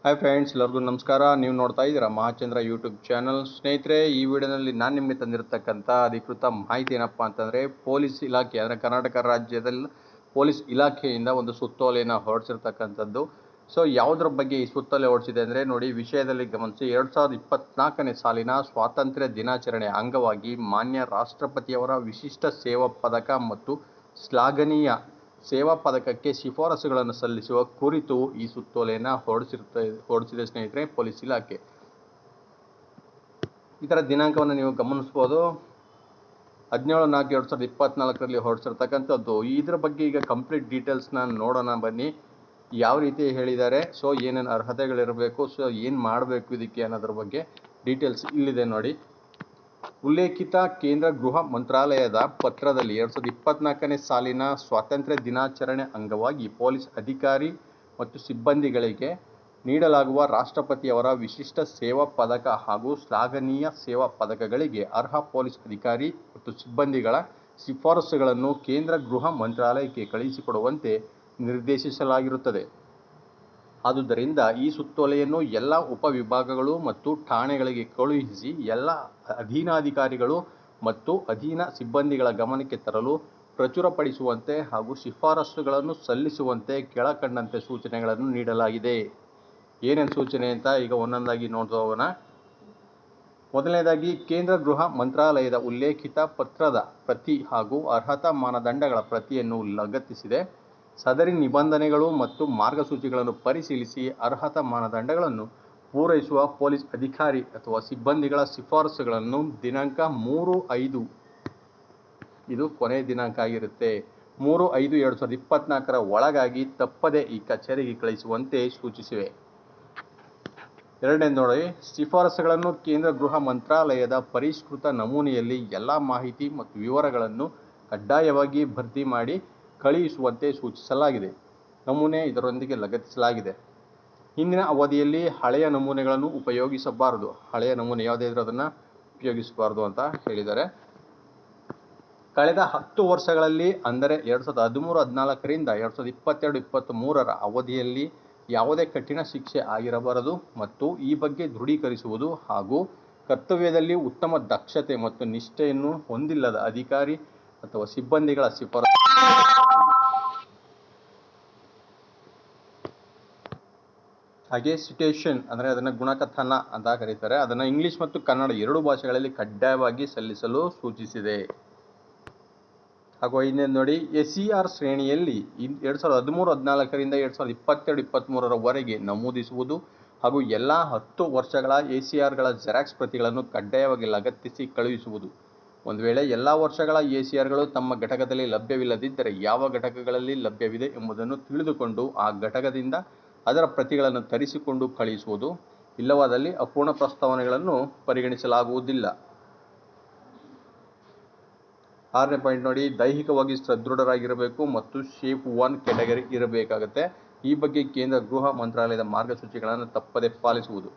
Hi friends, ಎಲ್ಲರಿಗೂ ನಮಸ್ಕಾರ. ನೀವು ನೋಡ್ತಾ ಇದ್ದೀರಾ ಮಹಾಚಂದ್ರ ಯೂಟ್ಯೂಬ್ ಚಾನಲ್. ಸ್ನೇಹಿತರೆ, ಈ ವಿಡಿಯೋನಲ್ಲಿ ನಾನು ನಿಮಗೆ ತಂದಿರತಕ್ಕಂಥ ಅಧಿಕೃತ ಮಾಹಿತಿ ಏನಪ್ಪ ಅಂತಂದರೆ, ಪೊಲೀಸ್ ಇಲಾಖೆ ಅಂದರೆ ಕರ್ನಾಟಕ ರಾಜ್ಯದಲ್ಲಿ ಪೊಲೀಸ್ ಇಲಾಖೆಯಿಂದ ಒಂದು ಸುತ್ತೋಲೆಯನ್ನು ಹೊರಡಿಸಿರ್ತಕ್ಕಂಥದ್ದು. ಸೊ ಯಾವುದ್ರ ಬಗ್ಗೆ ಈ ಸುತ್ತೋಲೆ ಹೊರಡಿಸಿದೆ ಅಂದರೆ ನೋಡಿ, ವಿಷಯದಲ್ಲಿ ಗಮನಿಸಿ. 2024ನೇ ಸಾಲಿನ ಸ್ವಾತಂತ್ರ್ಯ ದಿನಾಚರಣೆ ಅಂಗವಾಗಿ ಮಾನ್ಯ ರಾಷ್ಟ್ರಪತಿಯವರ ವಿಶಿಷ್ಟ ಸೇವಾ ಪದಕ ಮತ್ತು ಶ್ಲಾಘನೀಯ ಸೇವಾ ಪದಕಕ್ಕೆ ಶಿಫಾರಸುಗಳನ್ನು ಸಲ್ಲಿಸುವ ಕುರಿತು ಈ ಸುತ್ತೋಲೆಯನ್ನು ಹೊರಡಿಸಿದೆ ಸ್ನೇಹಿತರೆ ಪೊಲೀಸ್ ಇಲಾಖೆ. ಇದರ ದಿನಾಂಕವನ್ನು ನೀವು ಗಮನಿಸ್ಬೋದು. 17/4/2024ರಲ್ಲಿ ಹೊರಡಿಸಿರ್ತಕ್ಕಂಥದ್ದು. ಇದರ ಬಗ್ಗೆ ಈಗ ಕಂಪ್ಲೀಟ್ ಡೀಟೇಲ್ಸ್ನ ನೋಡೋಣ ಬನ್ನಿ. ಯಾವ ರೀತಿ ಹೇಳಿದ್ದಾರೆ, ಸೊ ಏನೇನು ಅರ್ಹತೆಗಳಿರಬೇಕು, ಸೊ ಏನು ಮಾಡಬೇಕು ಇದಕ್ಕೆ ಅನ್ನೋದ್ರ ಬಗ್ಗೆ ಡೀಟೇಲ್ಸ್ ಇಲ್ಲಿದೆ ನೋಡಿ. ಉಲ್ಲೇಖಿತ ಕೇಂದ್ರ ಗೃಹ ಮಂತ್ರಾಲಯದ ಪತ್ರದಲ್ಲಿ 2024ನೇ ಸಾಲಿನ ಸ್ವಾತಂತ್ರ್ಯ ದಿನಾಚರಣೆ ಅಂಗವಾಗಿ ಪೊಲೀಸ್ ಅಧಿಕಾರಿ ಮತ್ತು ಸಿಬ್ಬಂದಿಗಳಿಗೆ ನೀಡಲಾಗುವ ರಾಷ್ಟ್ರಪತಿಯವರ ವಿಶಿಷ್ಟ ಸೇವಾ ಪದಕ ಹಾಗೂ ಶ್ಲಾಘನೀಯ ಸೇವಾ ಪದಕಗಳಿಗೆ ಅರ್ಹ ಪೊಲೀಸ್ ಅಧಿಕಾರಿ ಮತ್ತು ಸಿಬ್ಬಂದಿಗಳ ಶಿಫಾರಸುಗಳನ್ನು ಕೇಂದ್ರ ಗೃಹ ಮಂತ್ರಾಲಯಕ್ಕೆ ಕಳುಹಿಸಿಕೊಡುವಂತೆ ನಿರ್ದೇಶಿಸಲಾಗಿರುತ್ತದೆ. ಆದುದರಿಂದ ಈ ಸುತ್ತೋಲೆಯನ್ನು ಎಲ್ಲ ಉಪವಿಭಾಗಗಳು ಮತ್ತು ಠಾಣೆಗಳಿಗೆ ಕಳುಹಿಸಿ ಎಲ್ಲ ಅಧೀನಾಧಿಕಾರಿಗಳು ಮತ್ತು ಅಧೀನ ಸಿಬ್ಬಂದಿಗಳ ಗಮನಕ್ಕೆ ತರಲು ಪ್ರಚುರಪಡಿಸುವಂತೆ ಹಾಗೂ ಶಿಫಾರಸುಗಳನ್ನು ಸಲ್ಲಿಸುವಂತೆ ಕೆಳಕಂಡಂತೆ ಸೂಚನೆಗಳನ್ನು ನೀಡಲಾಗಿದೆ. ಏನೇನು ಸೂಚನೆ ಅಂತ ಈಗ ಒಂದೊಂದಾಗಿ ನೋಡೋಣ. ಮೊದಲನೇದಾಗಿ, ಕೇಂದ್ರ ಗೃಹ ಮಂತ್ರಾಲಯದ ಉಲ್ಲೇಖಿತ ಪತ್ರದ ಪ್ರತಿ ಹಾಗೂ ಅರ್ಹತಾ ಮಾನದಂಡಗಳ ಪ್ರತಿಯನ್ನು ಲಗತ್ತಿಸಿದೆ. ಸದರಿ ನಿಬಂಧನೆಗಳು ಮತ್ತು ಮಾರ್ಗಸೂಚಿಗಳನ್ನು ಪರಿಶೀಲಿಸಿ ಅರ್ಹತಾ ಮಾನದಂಡಗಳನ್ನು ಪೂರೈಸುವ ಪೊಲೀಸ್ ಅಧಿಕಾರಿ ಅಥವಾ ಸಿಬ್ಬಂದಿಗಳ ಶಿಫಾರಸುಗಳನ್ನು ದಿನಾಂಕ 3/5 ಇದು ಕೊನೆಯ ದಿನಾಂಕ ಆಗಿರುತ್ತೆ, 3/5/2024 ಒಳಗಾಗಿ ತಪ್ಪದೆ ಈ ಕಚೇರಿಗೆ ಕಳುಹಿಸುವಂತೆ ಸೂಚಿಸಿವೆ. ಎರಡನೇದು ನೋಡಿ, ಶಿಫಾರಸುಗಳನ್ನು ಕೇಂದ್ರ ಗೃಹ ಮಂತ್ರಾಲಯದ ಪರಿಷ್ಕೃತ ನಮೂನೆಯಲ್ಲಿ ಎಲ್ಲ ಮಾಹಿತಿ ಮತ್ತು ವಿವರಗಳನ್ನು ಕಡ್ಡಾಯವಾಗಿ ಭರ್ತಿ ಮಾಡಿ ಕಳುಹಿಸುವಂತೆ ಸೂಚಿಸಲಾಗಿದೆ. ನಮೂನೆ ಇದರೊಂದಿಗೆ ಲಗತ್ತಿಸಲಾಗಿದೆ. ಹಿಂದಿನ ಅವಧಿಯಲ್ಲಿ ಹಳೆಯ ನಮೂನೆಗಳನ್ನು ಉಪಯೋಗಿಸಬಾರದು. ಹಳೆಯ ನಮೂನೆ ಯಾವುದೇ ಇದ್ರೂ ಅದನ್ನು ಉಪಯೋಗಿಸಬಾರದು ಅಂತ ಹೇಳಿದ್ದಾರೆ. ಕಳೆದ 10 ವರ್ಷಗಳಲ್ಲಿ ಅಂದರೆ 2013-14ರಿಂದ 2022-23ರ ಅವಧಿಯಲ್ಲಿ ಯಾವುದೇ ಕಠಿಣ ಶಿಕ್ಷೆ ಆಗಿರಬಾರದು ಮತ್ತು ಈ ಬಗ್ಗೆ ದೃಢೀಕರಿಸುವುದು ಹಾಗೂ ಕರ್ತವ್ಯದಲ್ಲಿ ಉತ್ತಮ ದಕ್ಷತೆ ಮತ್ತು ನಿಷ್ಠೆಯನ್ನು ಹೊಂದಿಲ್ಲದ ಅಧಿಕಾರಿ ಅಥವಾ ಸಿಬ್ಬಂದಿಗಳ ಶಿಫಾರಸು ಹಾಗೆ ಸಿಟೇಷನ್ ಅಂದರೆ ಅದನ್ನು ಗುಣಕಥನ ಅಂತ ಕರೀತಾರೆ, ಅದನ್ನು ಇಂಗ್ಲಿಷ್ ಮತ್ತು ಕನ್ನಡ ಎರಡೂ ಭಾಷೆಗಳಲ್ಲಿ ಕಡ್ಡಾಯವಾಗಿ ಸಲ್ಲಿಸಲು ಸೂಚಿಸಿದೆ. ಹಾಗೂ ಇನ್ನೇನು ನೋಡಿ, SCR ಶ್ರೇಣಿಯಲ್ಲಿ 2013-14ರಿಂದ 2022-23ರವರೆಗೆ ನಮೂದಿಸುವುದು ಹಾಗೂ ಎಲ್ಲ 10 ವರ್ಷಗಳ ACRಗಳ ಜೆರಾಕ್ಸ್ ಪ್ರತಿಗಳನ್ನು ಕಡ್ಡಾಯವಾಗಿ ಲಗತ್ತಿಸಿ ಕಳುಹಿಸುವುದು. ಒಂದು ವೇಳೆ ಎಲ್ಲ ವರ್ಷಗಳ ACRಗಳು ತಮ್ಮ ಘಟಕದಲ್ಲಿ ಲಭ್ಯವಿಲ್ಲದಿದ್ದರೆ ಯಾವ ಘಟಕಗಳಲ್ಲಿ ಲಭ್ಯವಿದೆ ಎಂಬುದನ್ನು ತಿಳಿದುಕೊಂಡು ಆ ಘಟಕದಿಂದ ಅದರ ಪ್ರತಿಗಳನ್ನು ತರಿಸಿಕೊಂಡು ಕಳುಹಿಸುವುದು. ಇಲ್ಲವಾದಲ್ಲಿ ಅಪೂರ್ಣ ಪ್ರಸ್ತಾವನೆಗಳನ್ನು ಪರಿಗಣಿಸಲಾಗುವುದಿಲ್ಲ. 6ನೇ ಪಾಯಿಂಟ್ ನೋಡಿ, ದೈಹಿಕವಾಗಿ ಸದೃಢರಾಗಿರಬೇಕು ಮತ್ತು ಶೇಪ್ 1 ಕ್ಯಾಟಗರಿ ಇರಬೇಕಾಗುತ್ತೆ. ಈ ಬಗ್ಗೆ ಕೇಂದ್ರ ಗೃಹ ಮಂತ್ರಾಲಯದ ಮಾರ್ಗಸೂಚಿಗಳನ್ನು ತಪ್ಪದೆ ಪಾಲಿಸುವುದು.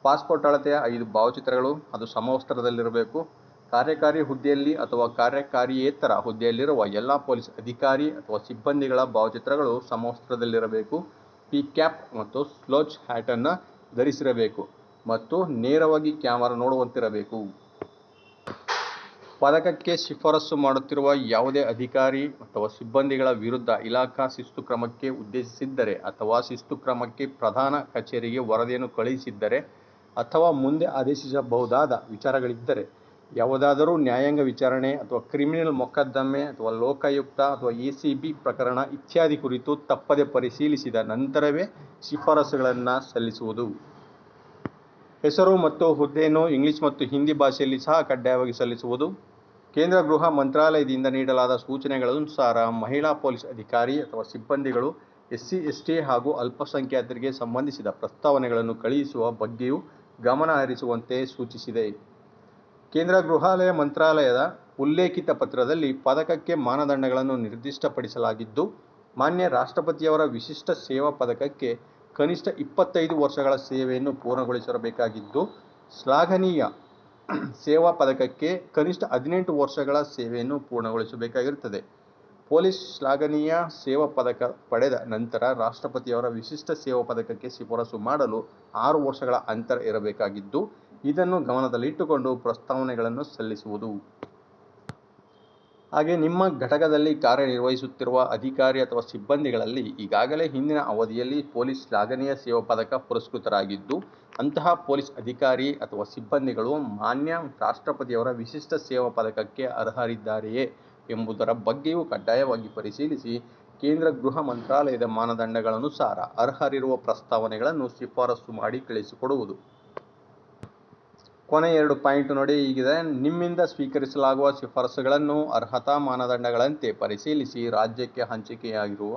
ಪಾಸ್ಪೋರ್ಟ್ ಅಳತೆಯ 5 ಭಾವಚಿತ್ರಗಳು, ಅದು ಸಮವಸ್ತ್ರದಲ್ಲಿರಬೇಕು. ಕಾರ್ಯಕಾರಿ ಹುದ್ದೆಯಲ್ಲಿ ಅಥವಾ ಕಾರ್ಯಕಾರಿಯೇತರ ಹುದ್ದೆಯಲ್ಲಿರುವ ಎಲ್ಲ ಪೊಲೀಸ್ ಅಧಿಕಾರಿ ಅಥವಾ ಸಿಬ್ಬಂದಿಗಳ ಭಾವಚಿತ್ರಗಳು ಸಮವಸ್ತ್ರದಲ್ಲಿರಬೇಕು. ಕ್ಯಾಪ್ ಮತ್ತು ಸ್ಲೋಚ್ ಹ್ಯಾಟನ್ನು ಧರಿಸಿರಬೇಕು ಮತ್ತು ನೇರವಾಗಿ ಕ್ಯಾಮರಾ ನೋಡುವಂತಿರಬೇಕು. ಪದಕಕ್ಕೆ ಶಿಫಾರಸು ಮಾಡುತ್ತಿರುವ ಯಾವುದೇ ಅಧಿಕಾರಿ ಅಥವಾ ಸಿಬ್ಬಂದಿಗಳ ವಿರುದ್ಧ ಇಲಾಖಾ ಶಿಸ್ತು ಕ್ರಮಕ್ಕೆ ಉದ್ದೇಶಿಸಿದ್ದರೆ ಅಥವಾ ಶಿಸ್ತು ಕ್ರಮಕ್ಕೆ ಪ್ರಧಾನ ಕಚೇರಿಗೆ ವರದಿಯನ್ನು ಕಳುಹಿಸಿದ್ದರೆ ಅಥವಾ ಮುಂದೆ ಆದೇಶಿಸಬಹುದಾದ ವಿಚಾರಗಳಿದ್ದರೆ, ಯಾವುದಾದರೂ ನ್ಯಾಯಾಂಗ ವಿಚಾರಣೆ ಅಥವಾ ಕ್ರಿಮಿನಲ್ ಮೊಕದ್ದಮೆ ಅಥವಾ ಲೋಕಾಯುಕ್ತ ಅಥವಾ ACB ಪ್ರಕರಣ ಇತ್ಯಾದಿ ಕುರಿತು ತಪ್ಪದೆ ಪರಿಶೀಲಿಸಿದ ನಂತರವೇ ಶಿಫಾರಸುಗಳನ್ನು ಸಲ್ಲಿಸುವುದು. ಹೆಸರು ಮತ್ತು ಹುದ್ದೆಯನ್ನು ಇಂಗ್ಲಿಷ್ ಮತ್ತು ಹಿಂದಿ ಭಾಷೆಯಲ್ಲಿ ಸಹ ಕಡ್ಡಾಯವಾಗಿ ಸಲ್ಲಿಸುವುದು. ಕೇಂದ್ರ ಗೃಹ ಮಂತ್ರಾಲಯದಿಂದ ನೀಡಲಾದ ಸೂಚನೆಗಳನುಸಾರ ಮಹಿಳಾ ಪೊಲೀಸ್ ಅಧಿಕಾರಿ ಅಥವಾ ಸಿಬ್ಬಂದಿಗಳು SC ST ಹಾಗೂ ಅಲ್ಪಸಂಖ್ಯಾತರಿಗೆ ಸಂಬಂಧಿಸಿದ ಪ್ರಸ್ತಾವನೆಗಳನ್ನು ಕಳುಹಿಸುವ ಬಗ್ಗೆಯೂ ಗಮನ ಹರಿಸುವಂತೆ ಸೂಚಿಸಿದೆ. ಕೇಂದ್ರ ಗೃಹಾಲಯ ಮಂತ್ರಾಲಯದ ಉಲ್ಲೇಖಿತ ಪತ್ರದಲ್ಲಿ ಪದಕಕ್ಕೆ ಮಾನದಂಡಗಳನ್ನು ನಿರ್ದಿಷ್ಟಪಡಿಸಲಾಗಿದ್ದು, ಮಾನ್ಯ ರಾಷ್ಟ್ರಪತಿಯವರ ವಿಶಿಷ್ಟ ಸೇವಾ ಪದಕಕ್ಕೆ ಕನಿಷ್ಠ 25 ವರ್ಷಗಳ ಸೇವೆಯನ್ನು ಪೂರ್ಣಗೊಳಿಸಿರಬೇಕಾಗಿದ್ದು, ಶ್ಲಾಘನೀಯ ಸೇವಾ ಪದಕಕ್ಕೆ ಕನಿಷ್ಠ 18 ವರ್ಷಗಳ ಸೇವೆಯನ್ನು ಪೂರ್ಣಗೊಳಿಸಬೇಕಾಗಿರುತ್ತದೆ. ಪೊಲೀಸ್ ಶ್ಲಾಘನೀಯ ಸೇವಾ ಪದಕ ಪಡೆದ ನಂತರ ರಾಷ್ಟ್ರಪತಿಯವರ ವಿಶಿಷ್ಟ ಸೇವಾ ಪದಕಕ್ಕೆ ಶಿಫಾರಸು ಮಾಡಲು 6 ವರ್ಷಗಳ ಅಂತರ ಇರಬೇಕಾಗಿದ್ದು, ಇದನ್ನು ಗಮನದಲ್ಲಿಟ್ಟುಕೊಂಡು ಪ್ರಸ್ತಾವನೆಗಳನ್ನು ಸಲ್ಲಿಸುವುದು. ಹಾಗೆ ನಿಮ್ಮ ಘಟಕದಲ್ಲಿ ಕಾರ್ಯನಿರ್ವಹಿಸುತ್ತಿರುವ ಅಧಿಕಾರಿ ಅಥವಾ ಸಿಬ್ಬಂದಿಗಳಲ್ಲಿ ಈಗಾಗಲೇ ಹಿಂದಿನ ಅವಧಿಯಲ್ಲಿ ಪೊಲೀಸ್ ಶ್ಲಾಘನೀಯ ಸೇವಾ ಪದಕ ಪುರಸ್ಕೃತರಾಗಿದ್ದು, ಅಂತಹ ಪೊಲೀಸ್ ಅಧಿಕಾರಿ ಅಥವಾ ಸಿಬ್ಬಂದಿಗಳು ಮಾನ್ಯ ರಾಷ್ಟ್ರಪತಿಯವರ ವಿಶಿಷ್ಟ ಸೇವಾ ಪದಕಕ್ಕೆ ಅರ್ಹರಿದ್ದಾರೆಯೇ ಎಂಬುದರ ಬಗ್ಗೆಯೂ ಕಡ್ಡಾಯವಾಗಿ ಪರಿಶೀಲಿಸಿ ಕೇಂದ್ರ ಗೃಹ ಮಂತ್ರಾಲಯದ ಮಾನದಂಡಗಳನುಸಾರ ಅರ್ಹರಿರುವ ಪ್ರಸ್ತಾವನೆಗಳನ್ನು ಶಿಫಾರಸು ಮಾಡಿ ಕಳುಹಿಸಿಕೊಡುವುದು. ಕೊನೆ 2 ಪಾಯಿಂಟ್ ನೋಡಿ ಹೀಗಿದೆ. ನಿಮ್ಮಿಂದ ಸ್ವೀಕರಿಸಲಾಗುವ ಶಿಫಾರಸುಗಳನ್ನು ಅರ್ಹತಾ ಮಾನದಂಡಗಳಂತೆ ಪರಿಶೀಲಿಸಿ ರಾಜ್ಯಕ್ಕೆ ಹಂಚಿಕೆಯಾಗಿರುವ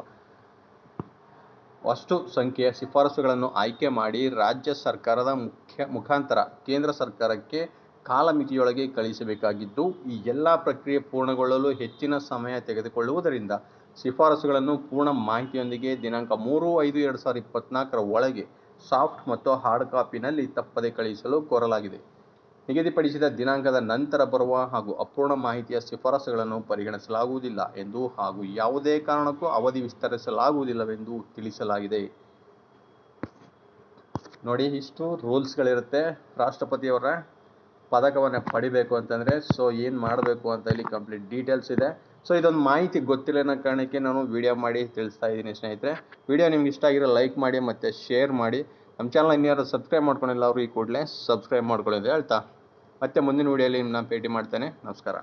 ಅಷ್ಟು ಸಂಖ್ಯೆಯ ಶಿಫಾರಸುಗಳನ್ನು ಆಯ್ಕೆ ಮಾಡಿ ರಾಜ್ಯ ಸರ್ಕಾರದ ಮುಖಾಂತರ ಕೇಂದ್ರ ಸರ್ಕಾರಕ್ಕೆ ಕಾಲಮಿತಿಯೊಳಗೆ ಕಳುಹಿಸಬೇಕಾಗಿದ್ದು, ಈ ಎಲ್ಲ ಪ್ರಕ್ರಿಯೆ ಪೂರ್ಣಗೊಳ್ಳಲು ಹೆಚ್ಚಿನ ಸಮಯ ತೆಗೆದುಕೊಳ್ಳುವುದರಿಂದ ಶಿಫಾರಸುಗಳನ್ನು ಪೂರ್ಣ ಮಾಹಿತಿಯೊಂದಿಗೆ ದಿನಾಂಕ 3/5/2024 ಒಳಗೆ ಸಾಫ್ಟ್ ಮತ್ತು ಹಾರ್ಡ್ ಕಾಪಿನಲ್ಲಿ ತಪ್ಪದೆ ಕಳುಹಿಸಲು ಕೋರಲಾಗಿದೆ. ನಿಗದಿಪಡಿಸಿದ ದಿನಾಂಕದ ನಂತರ ಬರುವ ಹಾಗೂ ಅಪೂರ್ಣ ಮಾಹಿತಿಯ ಶಿಫಾರಸುಗಳನ್ನು ಪರಿಗಣಿಸಲಾಗುವುದಿಲ್ಲ ಎಂದು ಹಾಗೂ ಯಾವುದೇ ಕಾರಣಕ್ಕೂ ಅವಧಿ ವಿಸ್ತರಿಸಲಾಗುವುದಿಲ್ಲವೆಂದು ತಿಳಿಸಲಾಗಿದೆ. ನೋಡಿ, ಇಷ್ಟು ರೂಲ್ಸ್ಗಳಿರುತ್ತೆ. ರಾಷ್ಟ್ರಪತಿಯವರ ಪದಕವನ್ನು ಪಡಿಬೇಕು ಅಂತಂದರೆ ಏನು ಮಾಡಬೇಕು ಅಂತ ಇಲ್ಲಿ ಕಂಪ್ಲೀಟ್ ಡೀಟೇಲ್ಸ್ ಇದೆ. ಇದೊಂದು ಮಾಹಿತಿ ಗೊತ್ತಿಲ್ಲ ಅನ್ನೋ ಕಾರಣಕ್ಕೆ ನಾನು ವಿಡಿಯೋ ಮಾಡಿ ತಿಳಿಸ್ತಾ ಇದ್ದೀನಿ ಸ್ನೇಹಿತರೆ. ವಿಡಿಯೋ ನಿಮ್ಗೆ ಇಷ್ಟ ಆಗಿರೋ ಲೈಕ್ ಮಾಡಿ ಮತ್ತು ಶೇರ್ ಮಾಡಿ. ನಮ್ಮ ಚಾನಲ್ ಇನ್ಯಾರು ಸಬ್ಸ್ಕ್ರೈಬ್ ಮಾಡ್ಕೊಂಡಿಲ್ಲ ಅವರು ಈ ಕೂಡಲೇ ಸಬ್ಸ್ಕ್ರೈಬ್ ಮಾಡ್ಕೊಳ್ಳಿ ಅಂತ ಹೇಳ್ತಾ ಮತ್ತೆ ಮುಂದಿನ ವಿಡಿಯೋಲಿ ನಿಮ್ಮನ್ನ ಭೇಟಿ ಮಾಡ್ತೇನೆ. ನಮಸ್ಕಾರ.